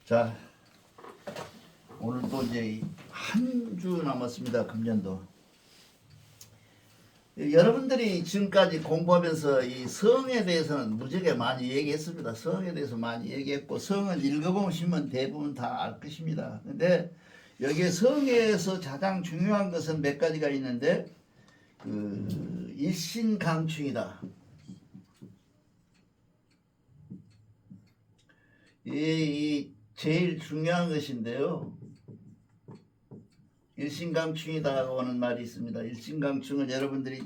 자, 오늘 또 이제 한 주 남았습니다. 금년도. 여러분들이 지금까지 공부하면서 이 성에 대해서는 무지하게 많이 얘기했습니다. 성에 대해서 많이 얘기했고, 성은 읽어보시면 대부분 다 알 것입니다. 근데 여기에 성에서 가장 중요한 것은 몇 가지가 있는데, 일신강충이다. 이 제일 중요한 것인데요. 일신강충이다고 하는 말이 있습니다. 일신강충은 여러분들이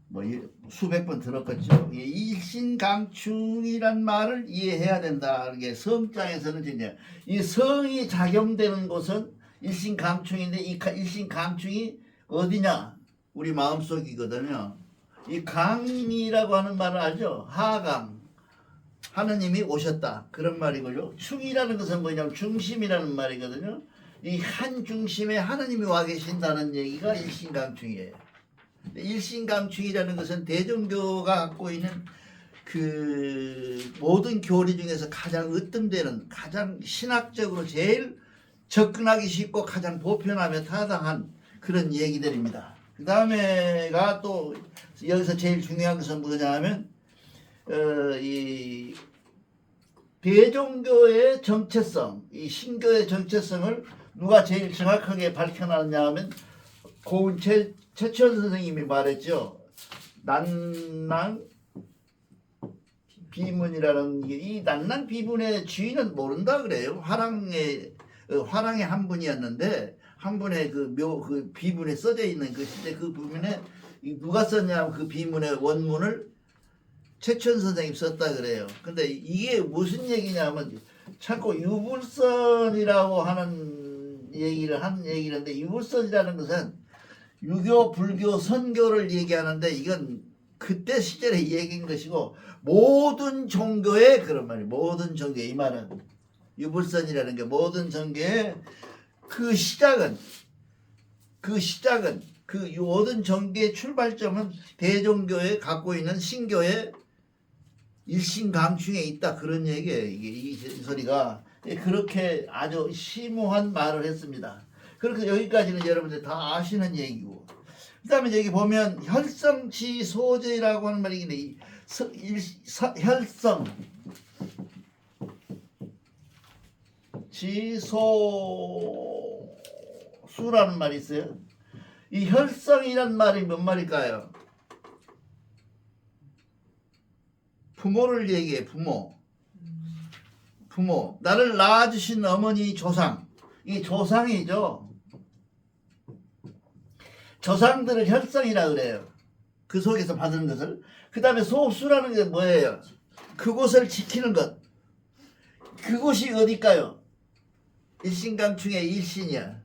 뭐 수백 번 들었겠죠. 이 일신강충이란 말을 이해해야 된다. 이게 성장에서는 이제 이 성이 작용되는 곳은 일신강충인데, 이 일신강충이 어디냐? 우리 마음속이거든요. 이 강이라고 하는 말을 알죠? 하강. 하느님이 오셨다. 그런 말이고요. 충이라는 것은 뭐냐면 중심이라는 말이거든요. 이 한 중심에 하느님이 와 계신다는 얘기가 일신강충이에요. 일신강충이라는 것은 대종교가 갖고 있는 그 모든 교리 중에서 가장 으뜸되는, 가장 신학적으로 제일 접근하기 쉽고 가장 보편하며 타당한 그런 얘기들입니다. 그 다음에가 또 여기서 제일 중요한 것은 뭐냐 하면 이 대종교의 정체성, 이 신교의 정체성을 누가 제일 정확하게 밝혀놨냐 하면 고은 최천 선생님이 말했죠. 난낭 비문이라는 게, 이 난낭 비문의 주인은 모른다 그래요. 화랑의 한 분이었는데, 한 분의 그 비문에 써져 있는 것인데, 그 비문에 누가 썼냐면 그 비문의 원문을 최천 선생님 썼다 그래요. 근데 이게 무슨 얘기냐면 자꾸 유불선이라고 하는 얘기인데, 유불선이라는 것은 유교, 불교, 선교를 얘기하는데, 이건 그때 시절에 얘기인 것이고, 모든 종교의 그런 말이에요. 모든 종교, 이 말은 유불선이라는 게 모든 종교의 그 시작은 그 모든 종교의 출발점은 대종교에 갖고 있는 신교의 일신강충에 있다, 그런 얘기예요. 이게 이 소리가 그렇게 아주 심오한 말을 했습니다. 그렇게 여기까지는 여러분들 다 아시는 얘기고, 그 다음에 여기 보면 혈성지소제라고 하는 말이 있는데, 혈성 지소수라는 말이 있어요. 이 혈성이란 말이 뭔 말일까요? 부모를 얘기해. 부모. 나를 낳아주신 어머니, 조상. 이 조상이죠. 조상들을 혈성이라 그래요. 그 속에서 받은 것을. 그 다음에 소수라는 게 뭐예요? 그곳을 지키는 것. 그곳이 어딜까요? 일신강충의 일신이야.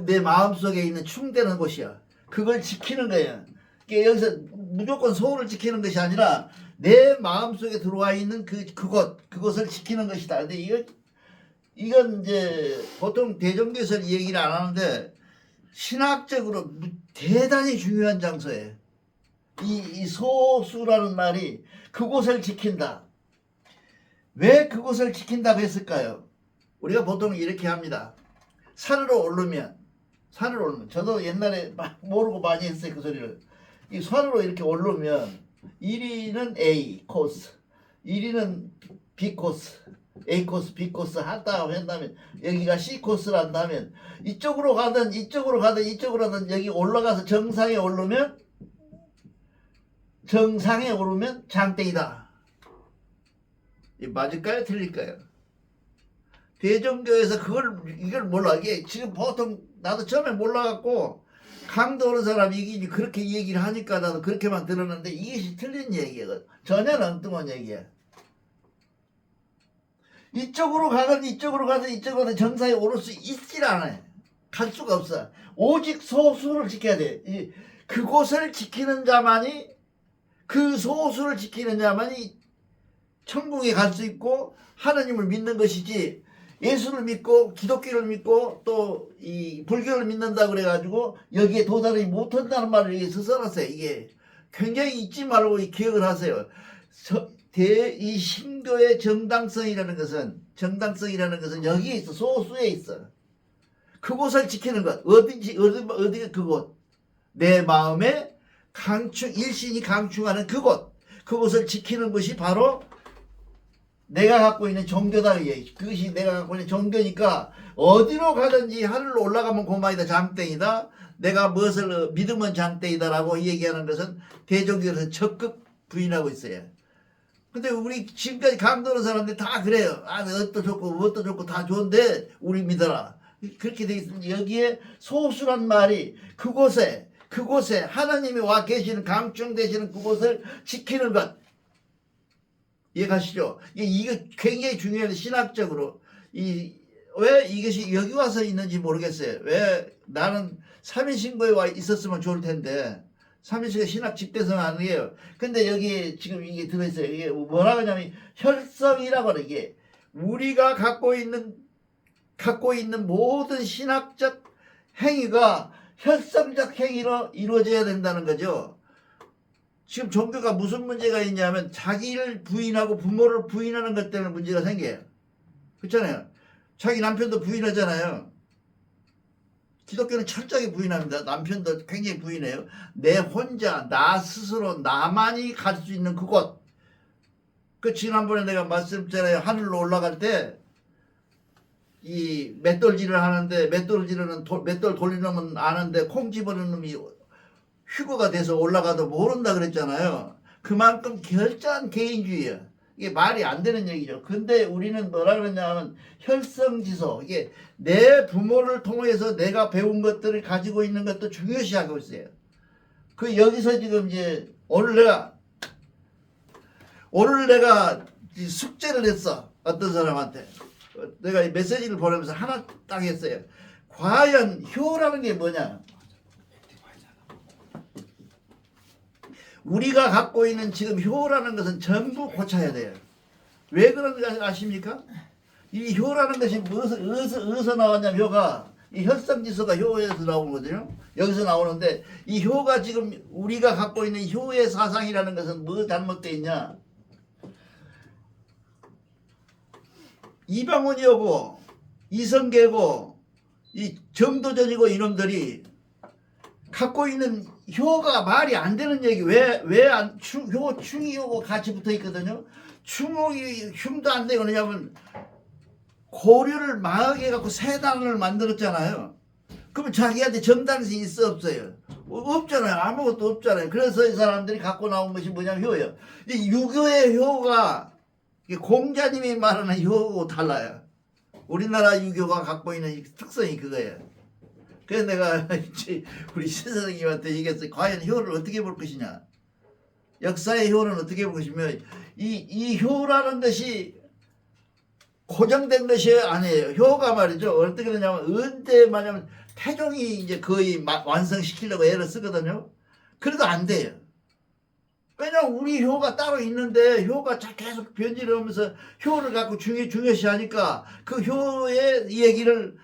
내 마음속에 있는 충되는 곳이야. 그걸 지키는 거예요. 여기서 무조건 소를 지키는 것이 아니라 내 마음속에 들어와 있는 그것을 지키는 것이다. 근데 이건 이제 보통 대종교에서 얘기를 안 하는데, 신학적으로 대단히 중요한 장소예요. 이 소수라는 말이 그곳을 지킨다. 왜 그곳을 지킨다고 했을까요? 우리가 보통 이렇게 합니다. 산으로 오르면 저도 옛날에 모르고 많이 했어요. 그 소리를. 이 산으로 이렇게 오르면 1위는 A 코스, 1위는 B 코스, A 코스, B 코스 한다고 한다면, 여기가 C 코스를 한다면, 이쪽으로 가든 여기 올라가서 정상에 오르면 장땡이다. 맞을까요? 틀릴까요? 대종교에서 이걸 몰라. 이게 지금 보통 나도 처음에 몰라갖고 강도 오는 사람이 이게 그렇게 얘기를 하니까 나도 그렇게만 들었는데, 이것이 틀린 얘기거든. 전혀 엉뚱한 얘기야. 이쪽으로 가든 정상에 오를 수 있질 않아요. 갈 수가 없어. 오직 소수를 지켜야 돼. 그곳을 지키는 자만이, 그 소수를 지키는 자만이 천국에 갈 수 있고 하나님을 믿는 것이지, 예수를 믿고 기독교를 믿고 또 이 불교를 믿는다 그래가지고 여기에 도달하지 못한다는 말을 여기서 써놨어요. 이게 굉장히 잊지 말고 기억을 하세요. 이 신교의 정당성이라는 것은 여기에 있어. 소수에 있어. 그곳을 지키는 것. 어디가 그곳. 내 마음에 일신이 강충하는 그곳을 지키는 것이 바로 내가 갖고 있는 종교다. 그것이 내가 갖고 있는 종교니까 어디로 가든지 하늘로 올라가면 고마이다 장땡이다. 내가 무엇을 믿으면 장땡이다라고 얘기하는 것은 대종교에서 적극 부인하고 있어요. 근데 우리 지금까지 강도는 사람들이 다 그래요. 어떤 좋고 무엇도 좋고 다 좋은데 우리 믿어라. 그렇게 돼 있으면 여기에 소수란 말이 그곳에 하나님이 와 계시는 강충되시는 그곳을 지키는 것. 이해가시죠? 이게 굉장히 중요해요. 신학적으로. 왜 이것이 여기 와서 있는지 모르겠어요. 왜 나는 3인신고에 와 있었으면 좋을 텐데 3인신고 신학 집대성 아니에요. 근데 여기 지금 이게 들어있어요. 이게 뭐라고 하냐면 혈성이라고 하는 게 우리가 갖고 있는 모든 신학적 행위가 혈성적 행위로 이루어져야 된다는 거죠. 지금 종교가 무슨 문제가 있냐면 자기를 부인하고 부모를 부인하는 것 때문에 문제가 생겨요. 그렇잖아요. 자기 남편도 부인하잖아요. 기독교는 철저하게 부인합니다. 남편도 굉장히 부인해요. 내 혼자 나 스스로 나만이 갈 수 있는 그곳. 지난번에 내가 말씀드렸잖아요. 하늘로 올라갈 때 이 맷돌질을 하는데 맷돌 돌리는 놈은 아는데 콩 집어넣는 놈이 휴거가 돼서 올라가도 모른다 그랬잖아요. 그만큼 결정한 개인주의예요. 이게 말이 안 되는 얘기죠. 근데 우리는 뭐라 그러냐면 혈성지소. 이게 내 부모를 통해서 내가 배운 것들을 가지고 있는 것도 중요시하고 있어요. 여기서 지금 이제 오늘 내가 숙제를 했어. 어떤 사람한테. 내가 메시지를 보내면서 하나 딱 했어요. 과연 효라는 게 뭐냐? 우리가 갖고 있는 지금 효라는 것은 전부 고쳐야 돼요. 왜 그런지 아십니까? 이 효라는 것이 어디서 나왔냐면 효가 이 혈성지수가 효에서 나오는 거거든요. 여기서 나오는데 이 효가 지금 우리가 갖고 있는 효의 사상이라는 것은 뭐 잘못되어 있냐? 이방원이고 이성계고 이 정도전이고 이놈들이 갖고 있는 효가 말이 안 되는 얘기. 충이효고 같이 붙어 있거든요. 흉도 안 되고 그러냐면 고려를 망하게 해갖고 세단을 만들었잖아요. 그러면 자기한테 정당성이 있어 없어요? 없잖아요. 아무것도 없잖아요. 그래서 이 사람들이 갖고 나온 것이 뭐냐면 효예요. 이 유교의 효가 공자님이 말하는 효하고 달라요. 우리나라 유교가 갖고 있는 특성이 그거예요. 그래서 내가 우리 신 선생님한테 얘기했어요. 과연 효를 어떻게 볼 것이냐. 역사의 효는 어떻게 볼 것이면 이 효라는 것이 고정된 것이 아니에요. 효가 말이죠. 어떻게 그러냐면 언제 말하면 태종이 이제 거의 완성시키려고 애를 쓰거든요. 그래도 안 돼요. 왜냐면 우리 효가 따로 있는데 효가 계속 변질을 하면서 효를 갖고 중요시하니까 그 효의 얘기를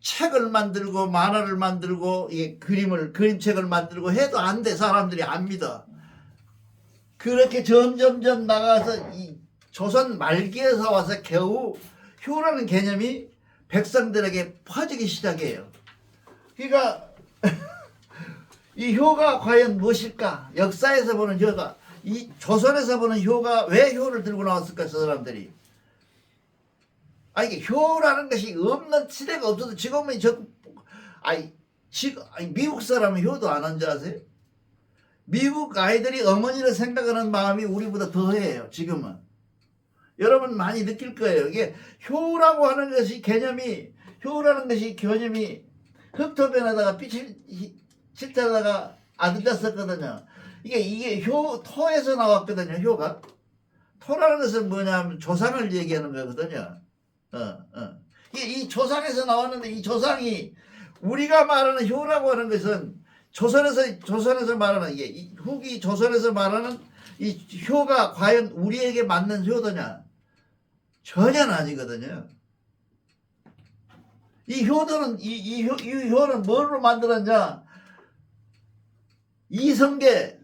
책을 만들고 만화를 만들고 그림책을 만들고 해도 안 돼. 사람들이 안 믿어. 그렇게 점점점 나가서 이 조선 말기에서 와서 겨우 효라는 개념이 백성들에게 퍼지기 시작해요. 그러니까 이 효가 과연 무엇일까? 역사에서 보는 효가, 이 조선에서 보는 효가 왜 효를 들고 나왔을까? 저 사람들이. 이게 효라는 것이 없는 시대가 없어도 지금은 미국 사람은 효도 안 한 줄 아세요? 미국 아이들이 어머니를 생각하는 마음이 우리보다 더해요. 지금은. 여러분 많이 느낄 거예요. 이게 효라고 하는 것이 개념이 흑토변에다가 빛을 칠자다가 아들 낳았거든요. 이게 토에서 나왔거든요. 효가. 토라는 것은 뭐냐면 조상을 얘기하는 거거든요. 이 조상에서 나왔는데 이 조상이 우리가 말하는 효라고 하는 것은 조선에서 말하는 후기 조선에서 말하는 이 효가 과연 우리에게 맞는 효도냐? 전혀 아니거든요. 이 효도는 이 효는 뭘로 만들었냐? 이성계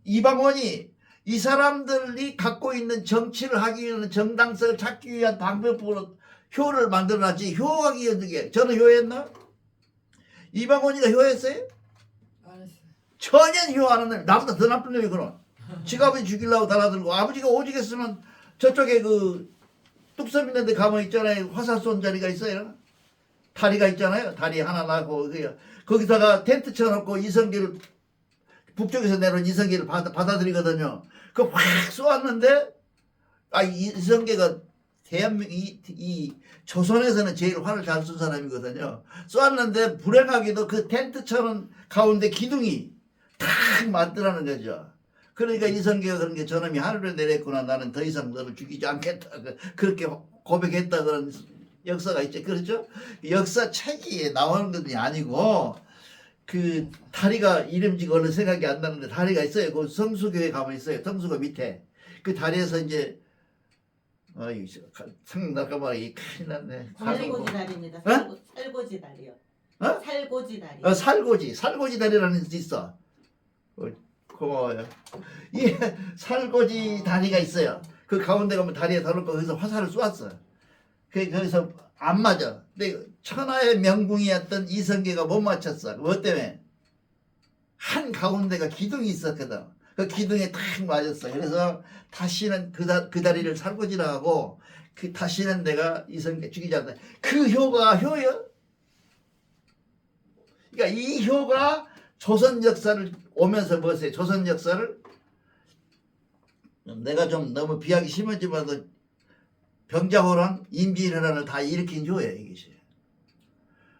이방원이 이 사람들이 갖고 있는 정치를 하기 위한 정당성을 찾기 위한 방법으로 효를 만들어놨지 효하기 위한 게 저는 효했나? 이방원이가 효했어요? 안 했어요. 전혀 효 안 하는 나보다 더 나쁜 놈이 그럼 지가 아버지 죽이려고 달아들고 아버지가 오지겠으면 저쪽에 그 뚝섬 있는 데 가면 있잖아요. 화살 쏜 자리가 있어요. 다리가 있잖아요. 다리 하나 나고 거기다가 텐트 쳐놓고 이성기를 북쪽에서 내려온 이성기를 받아들이거든요. 그 확 쏘았는데 이성계가 대한민국 이 조선에서는 제일 활을 잘 쏜 사람이거든요. 쏘았는데 불행하게도 그 텐트 쳐놓은 가운데 기둥이 탁 맞더라는 거죠. 그러니까 이성계가 그런 게 저놈이 하늘을 내렸구나. 나는 더 이상 너를 죽이지 않겠다. 그렇게 고백했다 그런 역사가 있죠. 그렇죠? 역사 책이 나오는 것이 아니고 그 다리가 이름지가 어느 생각이 안 나는데 다리가 있어요. 그 성수교에 가면 있어요. 성수교 밑에 그 다리에서 이제 생각날까 말이 큰일 났네. 살고지 다리입니다. 어? 살고지 다리요. 어? 살고지 다리. 살고지 다리라는 데 있어. 고마워요. 이 살고지 다리가 있어요. 그 가운데 가면 다리에 닿을 거 거기서 화살을 쏘았어. 거기서 안 맞아. 근데 천하의 명궁이었던 이성계가 못 맞췄어. 뭐 때문에? 한 가운데가 기둥이 있었거든. 그 기둥에 탁 맞았어. 그래서 다시는 그 다리를 살고 지나가고 다시는 내가 이성계 죽이지 않는다. 그 효가 효요? 그러니까 이 효가 조선 역사를 오면서 뭐였어요? 조선 역사를 내가 좀 너무 비하기 심하지만 병자호란, 임진왜란을 다 일으킨 효예요, 이것이.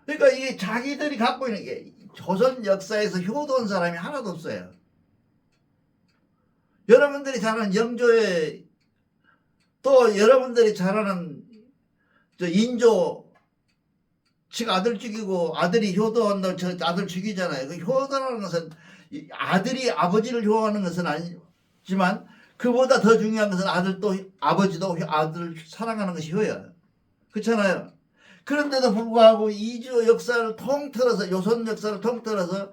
그러니까 이게 자기들이 갖고 있는 게 조선 역사에서 효도한 사람이 하나도 없어요. 여러분들이 잘 아는 영조의 또 여러분들이 잘 아는 인조 지가 아들 죽이고 아들이 효도한다고 저 아들 죽이잖아요. 그 효도라는 것은 아들이 아버지를 효하는 것은 아니지만 그보다 더 중요한 것은 아들도 아버지도 아들을 사랑하는 것이 효야. 그렇잖아요. 그런데도 불구하고 이주 역사를 통틀어서 조선 역사를 통틀어서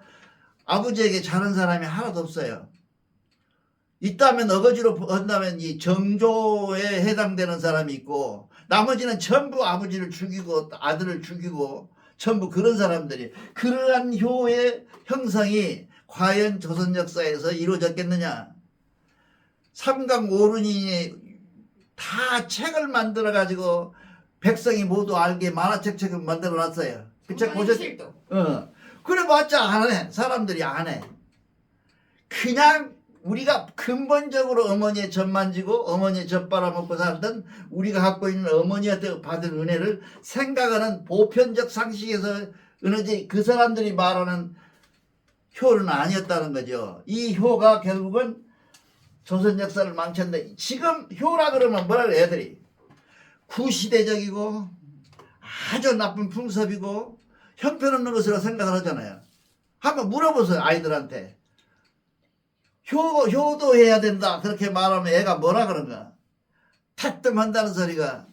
아버지에게 잘한 사람이 하나도 없어요. 있다면 어거지로 본다면 이 정조에 해당되는 사람이 있고 나머지는 전부 아버지를 죽이고 아들을 죽이고 전부 그런 사람들이 그러한 효의 형성이 과연 조선 역사에서 이루어졌겠느냐. 삼강오륜이 다 책을 만들어 가지고 백성이 모두 알게 만화책을 만들어 놨어요. 그 책 보셨죠? 그래 봤자 안 해. 사람들이 안 해. 그냥 우리가 근본적으로 어머니의 젖 만지고 어머니의 젖 빨아먹고 살던 우리가 갖고 있는 어머니한테 받은 은혜를 생각하는 보편적 상식에서 은혜지 그 사람들이 말하는 효는 아니었다는 거죠. 이 효가 결국은 조선 역사를 망쳤는데 지금 효라 그러면 뭐라 그래 애들이 구시대적이고 아주 나쁜 풍습이고 형편없는 것으로 생각을 하잖아요. 한번 물어보세요 아이들한테. 효도해야 된다 그렇게 말하면 애가 뭐라 그런가. 태뜸한다는 소리가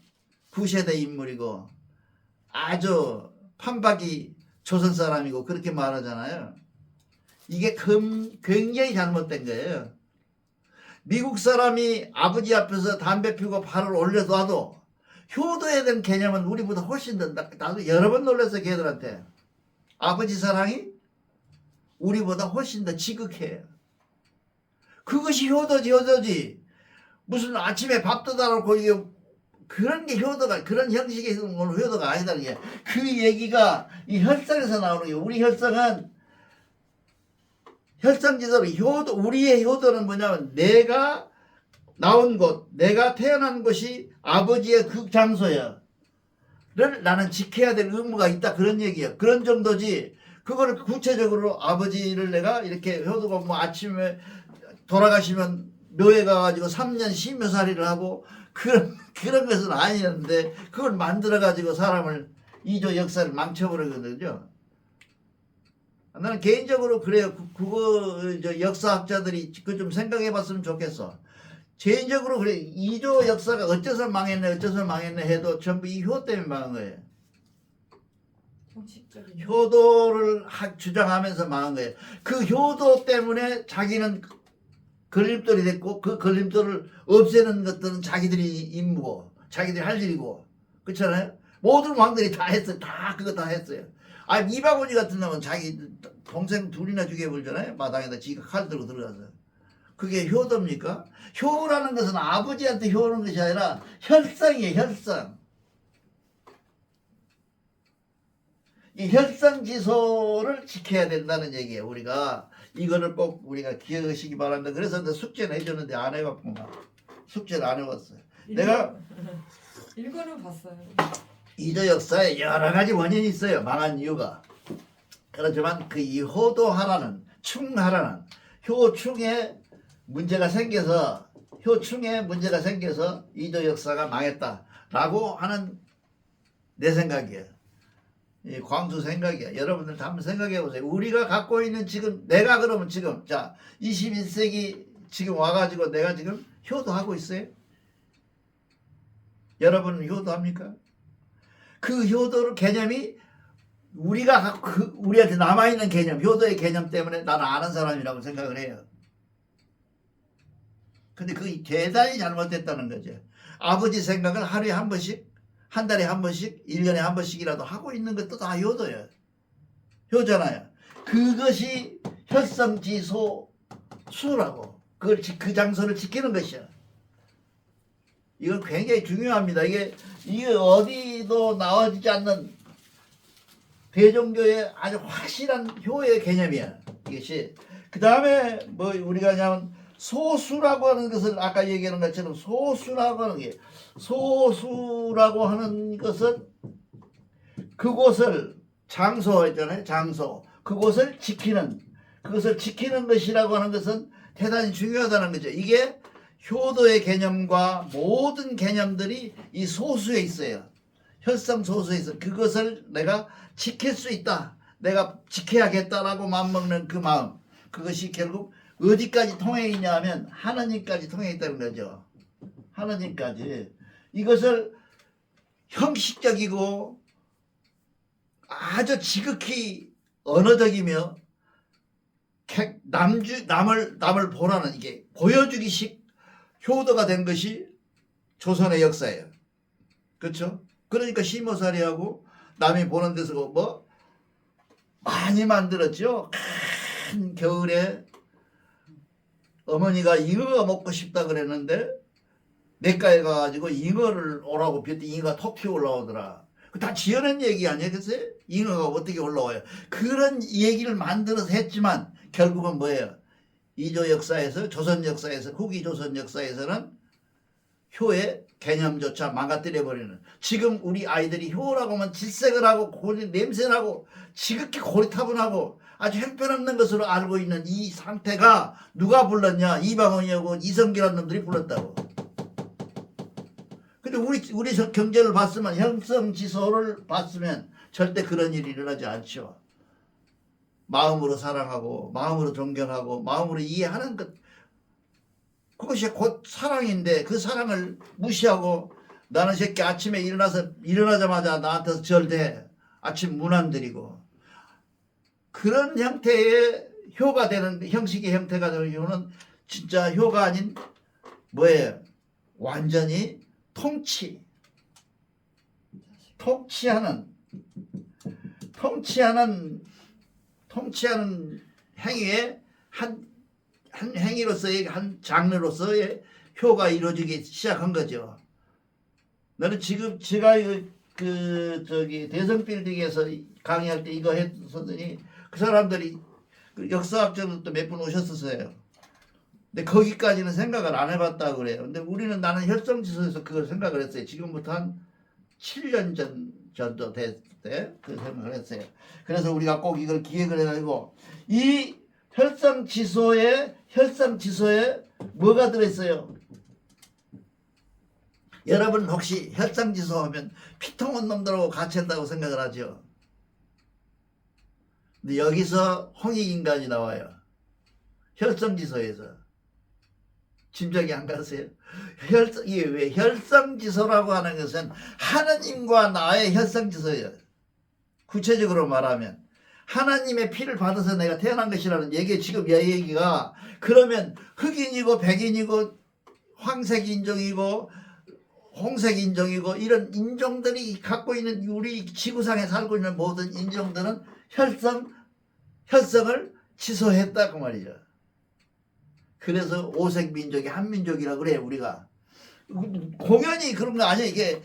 구세대 인물이고 아주 판박이 조선 사람이고 그렇게 말하잖아요. 이게 굉장히 잘못된 거예요. 미국 사람이 아버지 앞에서 담배 피우고 발을 올려놔도 효도에 대한 개념은 우리보다 훨씬 더 나도 여러 번 놀랐어요. 걔들한테. 아버지 사랑이 우리보다 훨씬 더 지극해요. 그것이 효도지. 무슨 아침에 밥 떠다놓고 이게 그런 게 효도가 그런 형식의 효도가 아니다는 게 그 얘기가 이 혈성에서 나오는 게 우리 혈성은 혈성지대로 효도 우리의 효도는 뭐냐면 내가 나온 곳 내가 태어난 곳이 아버지의 그 장소야. 를 나는 지켜야 될 의무가 있다 그런 얘기야. 그런 정도지. 그거를 구체적으로 아버지를 내가 이렇게 효도가 뭐 아침에 돌아가시면 묘에 가가지고 3년 심묘살이를 하고 그런 것은 아니었는데 그걸 만들어가지고 사람을 이조 역사를 망쳐버리거든요. 나는 개인적으로 그래요. 그거 역사학자들이 그거 좀 생각해봤으면 좋겠어. 개인적으로 그래. 이조 역사가 어째서 망했네 해도 전부 이 효 때문에 망한 거예요. 형식적인 효도를 주장하면서 망한 거예요. 그 효도 때문에 자기는 걸림돌이 됐고 그 걸림돌을 없애는 것들은 자기들이 임무고 자기들이 할 일이고 그렇잖아요. 모든 왕들이 다 했어요. 다 그거 다 했어요. 아 이방원이 같은 놈은 자기 동생 둘이나 죽여버리잖아요. 마당에다 지가 칼 들고 들어가서. 그게 효도입니까? 효라는 것은 아버지한테 효하는 것이 아니라 혈성이에요. 혈성. 이 혈성지소를 지켜야 된다는 얘기예요. 우리가 이거를 꼭 우리가 기억하시기 바랍니다. 그래서 내 숙제는 해줬는데 안 해봤구나. 숙제를 안 해봤어요. 내가 읽어는 봤어요. 이조 역사에 여러 가지 원인이 있어요. 망한 이유가. 그렇지만 그 이 효도하라는 충하라는 효충에 문제가 생겨서 이조 역사가 망했다라고 하는 내 생각이에요. 이 광수 생각이야. 여러분들 다 한번 생각해 보세요. 우리가 갖고 있는 지금 내가 그러면 지금 자 21세기 지금 와가지고 내가 지금 효도하고 있어요. 여러분은 효도합니까? 그 효도를 개념이 우리가 우리한테 남아있는 개념, 효도의 개념 때문에 나는 아는 사람이라고 생각을 해요. 근데 그게 대단히 잘못됐다는 거죠. 아버지 생각을 하루에 한 번씩, 한 달에 한 번씩, 1년에 한 번씩이라도 하고 있는 것도 다 효도예요. 효잖아요. 그것이 혈성지소 수라고. 그 장소를 지키는 것이야. 이건 굉장히 중요합니다. 이게 어디도 나와지지 않는 대종교의 아주 확실한 효의 개념이야. 이것이. 그 다음에 뭐 우리가 그냥 소수라고 하는 것을 아까 얘기하는 것처럼 소수라고 하는 것은 그곳을 장소 있잖아요. 장소. 그것을 지키는 것이라고 하는 것은 대단히 중요하다는 거죠. 이게 효도의 개념과 모든 개념들이 이 소수에 있어요. 혈성 소수에 있어. 그것을 내가 지킬 수 있다. 내가 지켜야겠다라고 마음먹는 그 마음. 그것이 결국 어디까지 통해 있냐 하면 하나님까지 통해 있다는 거죠. 하나님까지. 이것을 형식적이고 아주 지극히 언어적이며 남을 보라는 이게 보여주기식 효도가 된 것이 조선의 역사예요. 그렇죠? 그러니까 시모살이하고 남이 보는 데서 뭐 많이 만들었죠. 큰 겨울에 어머니가 잉어가 먹고 싶다 그랬는데 냇가에 가가지고 잉어를 오라고 비었더니 잉어가 톡 튀어 올라오더라. 다 지어낸 얘기 아니겠어요? 잉어가 어떻게 올라와요? 그런 얘기를 만들어서 했지만 결국은 뭐예요? 이조 역사에서 조선 역사에서 후기 조선 역사에서는 효의 개념조차 망가뜨려버리는 지금 우리 아이들이 효라고 하면 질색을 하고 냄새나고 지극히 고리타분하고 아주 형편없는 것으로 알고 있는 이 상태가 누가 불렀냐? 이방원이하고 이성기라는 놈들이 불렀다고. 근데 우리 경제를 봤으면 형성지소를 봤으면 절대 그런 일이 일어나지 않죠. 마음으로 사랑하고 마음으로 존경하고 마음으로 이해하는 것 그것이 곧 사랑인데 그 사랑을 무시하고 나는 새끼 아침에 일어나자마자 나한테서 절대 아침 문 안 드리고 그런 형태의 효가 되는 형식의 형태가 되는 효는 진짜 효가 아닌 뭐예요? 완전히 통치하는 행위의 한 행위로서의 한 장르로서의 효가 이루어지기 시작한 거죠. 나는 지금 제가 대성 빌딩에서 강의할 때 이거 했었더니 그 사람들이 그 역사학자들도 몇 분 오셨었어요. 근데 거기까지는 생각을 안 해봤다고 그래요. 근데 나는 혈성지소에서 그걸 생각을 했어요. 지금부터 한 7년 전도 됐을 때 그 생각을 했어요. 그래서 우리가 꼭 이걸 기획을 해가지고 이 혈성지소에 뭐가 들어있어요? 여러분 혹시 혈성지소 하면 피통 온 놈들하고 같이 한다고 생각을 하죠. 근데 여기서 홍익인간이 나와요. 혈성지소에서. 짐작이 안 가세요? 이게 왜 혈성지소라고 하는 것은 하느님과 나의 혈성지소예요. 구체적으로 말하면 하나님의 피를 받아서 내가 태어난 것이라는 얘기 지금 이 얘기가 그러면 흑인이고 백인이고 황색 인종이고 홍색 인종이고 이런 인종들이 갖고 있는 우리 지구상에 살고 있는 모든 인종들은 혈성을 취소했다 그 말이죠. 그래서 오색 민족이 한민족이라 그래 우리가. 공연히 그런 거 아니야. 이게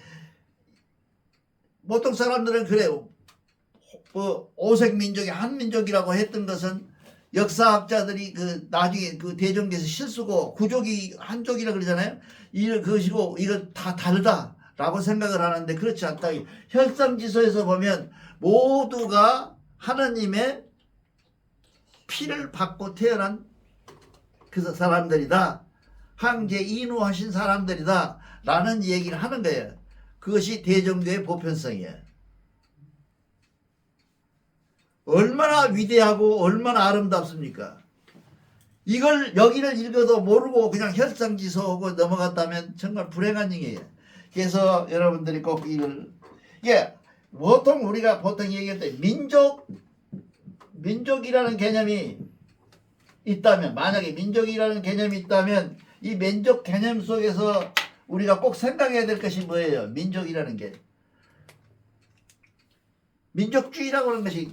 보통 사람들은 그래요. 오색 민족이 한민족이라고 했던 것은 역사학자들이 그 나중에 그 대종교에서 실수고 구족이 한족이라 그러잖아요. 그것이고 이건 다 다르다라고 생각을 하는데 그렇지 않다. 혈성지서에서 보면 모두가 하나님의 피를 받고 태어난 그 사람들이다. 황제 인후하신 사람들이다. 라는 얘기를 하는 거예요. 그것이 대종교의 보편성이에요. 얼마나 위대하고 얼마나 아름답습니까? 이걸 여기를 읽어도 모르고 그냥 혈성지서하고 넘어갔다면 정말 불행한 일이에요. 그래서 여러분들이 꼭 이걸 이게 보통 우리가 보통 얘기할 때 민족이라는 개념이 있다면 만약에 민족이라는 개념이 있다면 이 민족 개념 속에서 우리가 꼭 생각해야 될 것이 뭐예요? 민족이라는 게 민족주의라고 하는 것이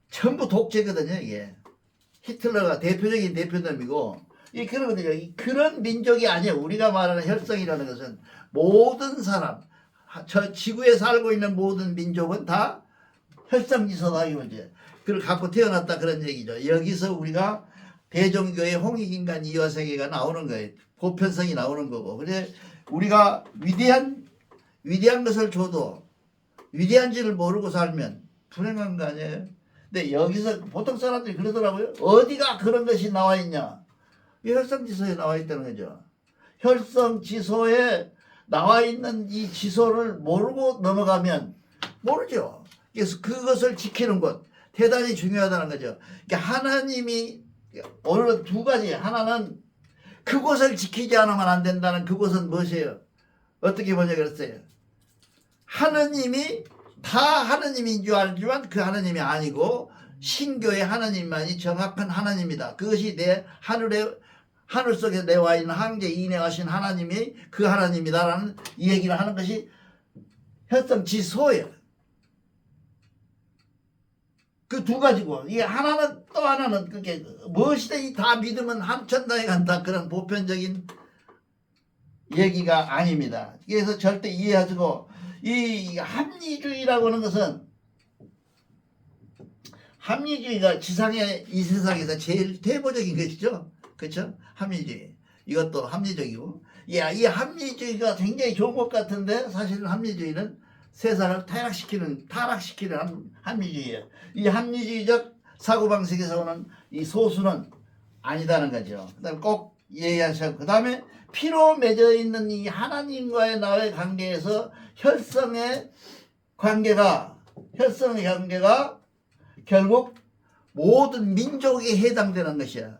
전부 독재거든요. 이게 히틀러가 대표적인 대표놈이고 이 그러거든요. 그런 민족이 아니에요. 우리가 말하는 혈성이라는 것은 모든 사람 저 지구에 살고 있는 모든 민족은 다 혈성지서다 이거죠. 그걸 갖고 태어났다 그런 얘기죠. 여기서 우리가 대종교의 홍익인간 이화세계가 나오는 거예요. 보편성이 나오는 거고. 그래 우리가 위대한 것을 줘도 위대한지를 모르고 살면 불행한 거 아니에요? 근데 여기서 보통 사람들이 그러더라고요. 어디가 그런 것이 나와 있냐? 혈성지서에 나와 있다는 거죠. 혈성지서에 나와 있는 이 지서를 모르고 넘어가면 모르죠. 그래서 그것을 지키는 것 대단히 중요하다는 거죠. 그러니까 하나님이 오늘은 두 가지. 하나는 그것을 지키지 않으면 안 된다는 그것은 무엇이에요? 어떻게 보냐 그랬어요. 하느님이 다 하느님인 줄 알지만 그 하느님이 아니고 신교의 하느님만이 정확한 하느님이다. 그것이 내 하늘 속에 내와 있는 황제 인해하신 하나님이 그 하나님이다라는 이 얘기를 하는 것이 혈성지소예요. 그 두 가지고 이게 하나는 또 하나는 그게 무엇이든지 다 믿으면 천당에 간다 그런 보편적인 얘기가 아닙니다. 그래서 절대 이해하시고 이 합리주의라고 하는 것은 합리주의가 지상의 이 세상에서 제일 대표적인 것이죠. 그렇죠? 합리주의. 이것도 합리적이고 이 합리주의가 굉장히 좋은 것 같은데 사실은 합리주의는 세상을 타락시키는 합리주의예요. 이 합리주의적 사고방식에서 오는 이 소수는 아니다는 거죠. 그다음에 꼭 이해하셔야 그 다음에 피로 맺어 있는 이 하나님과의 나의 관계에서 혈성의 관계가 결국 모든 민족에 해당되는 것이야.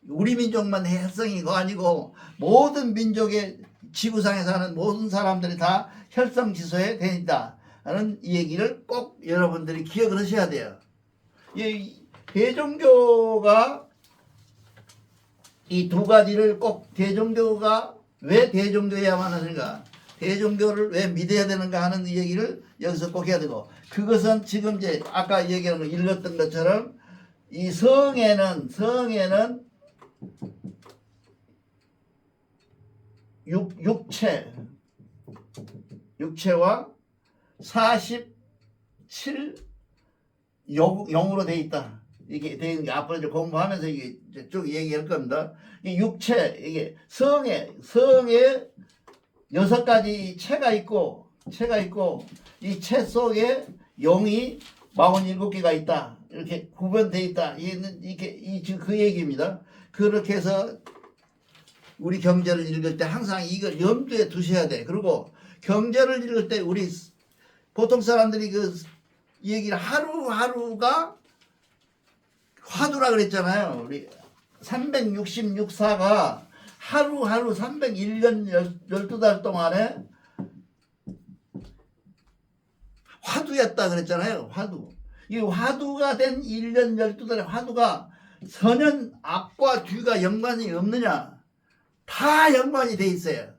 우리 민족만 혈성이고 아니고 모든 민족의 지구상에 사는 모든 사람들이 다 혈성지소에 된다는 이 얘기를 꼭 여러분들이 기억을 하셔야 돼요. 이 대종교가 이 두 가지를 꼭 대종교가 왜 대종교여야만 하는가, 대종교를 왜 믿어야 되는가 하는 얘기를 여기서 꼭 해야 되고, 그것은 지금 이제 아까 얘기한 거 읽었던 것처럼 이 성에는 육체와 47 영으로 돼 있다. 이게 돼 있는 게 앞으로 이제 공부하면서 이게 쭉 얘기할 겁니다. 이 육체, 이게 성에 6가지 체가 있고 이 체 속에 영이 47개가 있다. 이렇게 구분되어 있다. 이게 지금 그 얘기입니다. 그렇게 해서 우리 경제를 읽을 때 항상 이걸 염두에 두셔야 돼. 그리고 경제를 읽을 때 우리 보통 사람들이 그 얘기를 하루하루가 화두라 그랬잖아요. 우리 366사가 하루하루 301년 12달 동안에 화두였다 그랬잖아요. 화두. 이 화두가 된 1년 12달의 화두가 선연 앞과 뒤가 연관이 없느냐? 다 연관이 돼 있어요.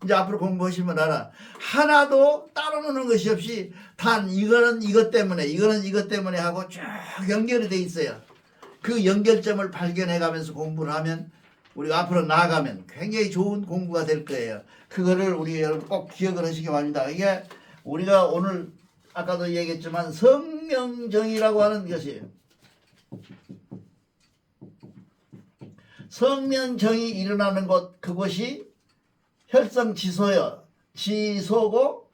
이제 앞으로 공부하시면 알아. 하나도 따로 노는 것이 없이 단 이거는 이것 때문에 이거는 이것 때문에 하고 쭉 연결이 돼 있어요. 그 연결점을 발견해 가면서 공부를 하면 우리가 앞으로 나아가면 굉장히 좋은 공부가 될 거예요. 그거를 우리 여러분 꼭 기억을 하시기 바랍니다. 이게 우리가 오늘 아까도 얘기했지만 성명정이라고 하는 것이 성명정이 일어나는 곳 그것이 혈성지소여 지소고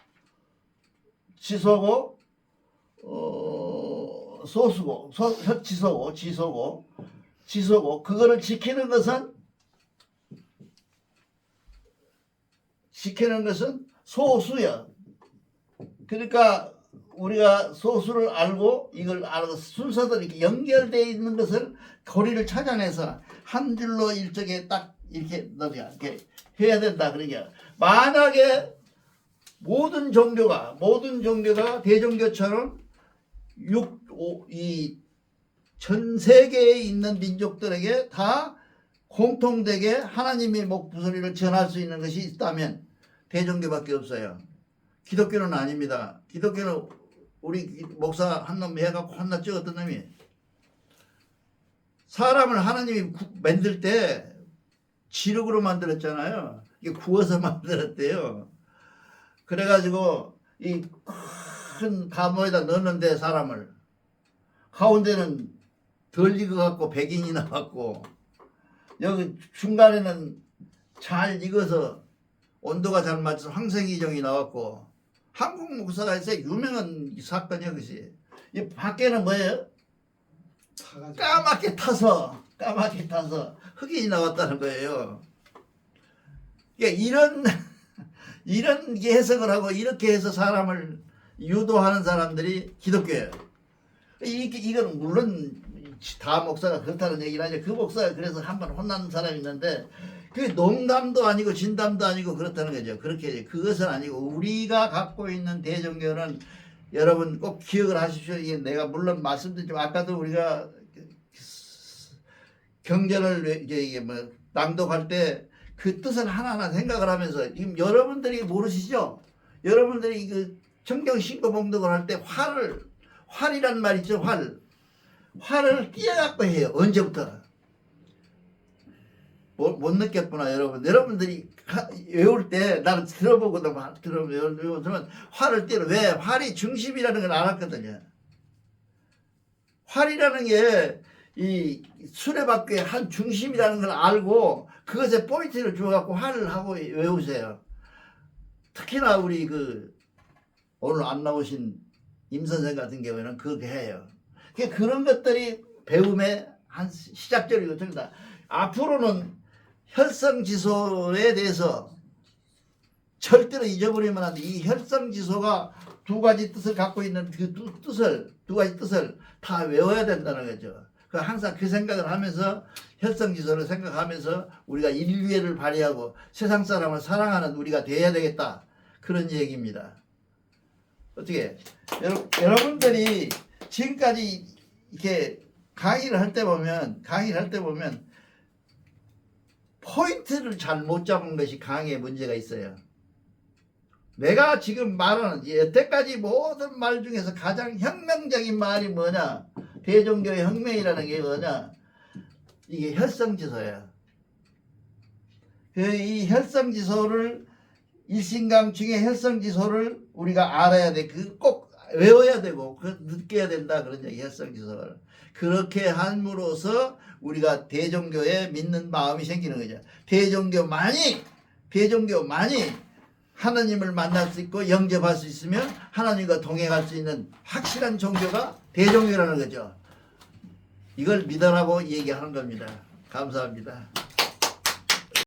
소수고 지소고 그거를 지키는 것은 소수야. 그러니까 우리가 소수를 알고 이걸 알아서 순서대로 이렇게 연결되어 있는 것을 고리를 찾아내서 한 줄로 일정에 딱 이렇게 넣어야 이렇게 해야 된다. 그러니까 만약에 모든 종교가 대종교처럼 전 세계에 있는 민족들에게 다 공통되게 하나님의 목소리를 전할 수 있는 것이 있다면 대종교밖에 없어요. 기독교는 아닙니다. 기독교는 우리 목사 한 놈이 해갖고 혼났죠. 어떤 놈이 사람을 하나님이 만들 때 지력으로 만들었잖아요. 이게 구워서 만들었대요. 그래가지고 이 큰 가모에다 넣었는데 사람을 가운데는 덜 익어갖고 백인이 나왔고 여기 중간에는 잘 익어서 온도가 잘 맞춰서 황색이종이 나왔고 한국 목사가 있어요. 유명한 사건이야. 그것이 이 밖에는 뭐예요? 까맣게 타서 흑인이 나왔다는 거예요. 그러니까 이런 해석을 하고 이렇게 해서 사람을 유도하는 사람들이 기독교예요. 이건 물론 다 목사가 그렇다는 얘기는 아니죠. 그 목사가 그래서 한번 혼난 사람이 있는데 그게 농담도 아니고 진담도 아니고 그렇다는 거죠. 그렇게 그것은 아니고 우리가 갖고 있는 대종교는 여러분 꼭 기억을 하십시오. 이게 내가 물론 말씀드리지만 아까도 우리가 경전을 이게 뭐 낭독할 때 그 뜻을 하나하나 생각을 하면서 지금 여러분들이 모르시죠? 여러분들이 그 성경 신고 봉독을 할 때 활이란 말 있죠. 활을 띄어갖고 해요. 언제부터? 못 느꼈구나 여러분. 여러분들이 외울 때 나는 들어보거든. 들으면 활을 띄어. 왜? 활이 중심이라는 걸 알았거든요. 활이라는 게 이 수레바퀴의 한 중심이라는 걸 알고 그것에 포인트를 주어갖고 활을 하고 외우세요. 특히나 우리 오늘 안 나오신 임 선생 같은 경우에는 그렇게 해요. 그런 것들이 배움의 한 시작점이거든요. 앞으로는 혈성지소에 대해서 절대로 잊어버리면 안 돼. 이 혈성지소가 두 가지 뜻을 갖고 있는 그 두 가지 뜻을 다 외워야 된다는 거죠. 항상 그 생각을 하면서 혈성지소를 생각하면서 우리가 인류애를 발휘하고 세상 사람을 사랑하는 우리가 돼야 되겠다. 그런 얘기입니다. 어떻게 여러분들이 지금까지 이렇게 강의를 할 때 보면 포인트를 잘 못 잡은 것이 강의에 문제가 있어요. 내가 지금 말하는 여태까지 모든 말 중에서 가장 혁명적인 말이 뭐냐? 대종교의 혁명이라는 게 뭐냐? 이게 혈성지소야. 이 혈성지소를 일신강충의 혈성지소를 우리가 알아야 돼. 꼭 외워야 되고 느껴야 된다. 그런 얘기 혈성지소를. 그렇게 함으로써 우리가 대종교에 믿는 마음이 생기는 거죠. 대종교만이 하나님을 만날 수 있고 영접할 수 있으면 하나님과 동행할 수 있는 확실한 종교가 대종교라는 거죠. 이걸 믿으라고 얘기하는 겁니다. 감사합니다.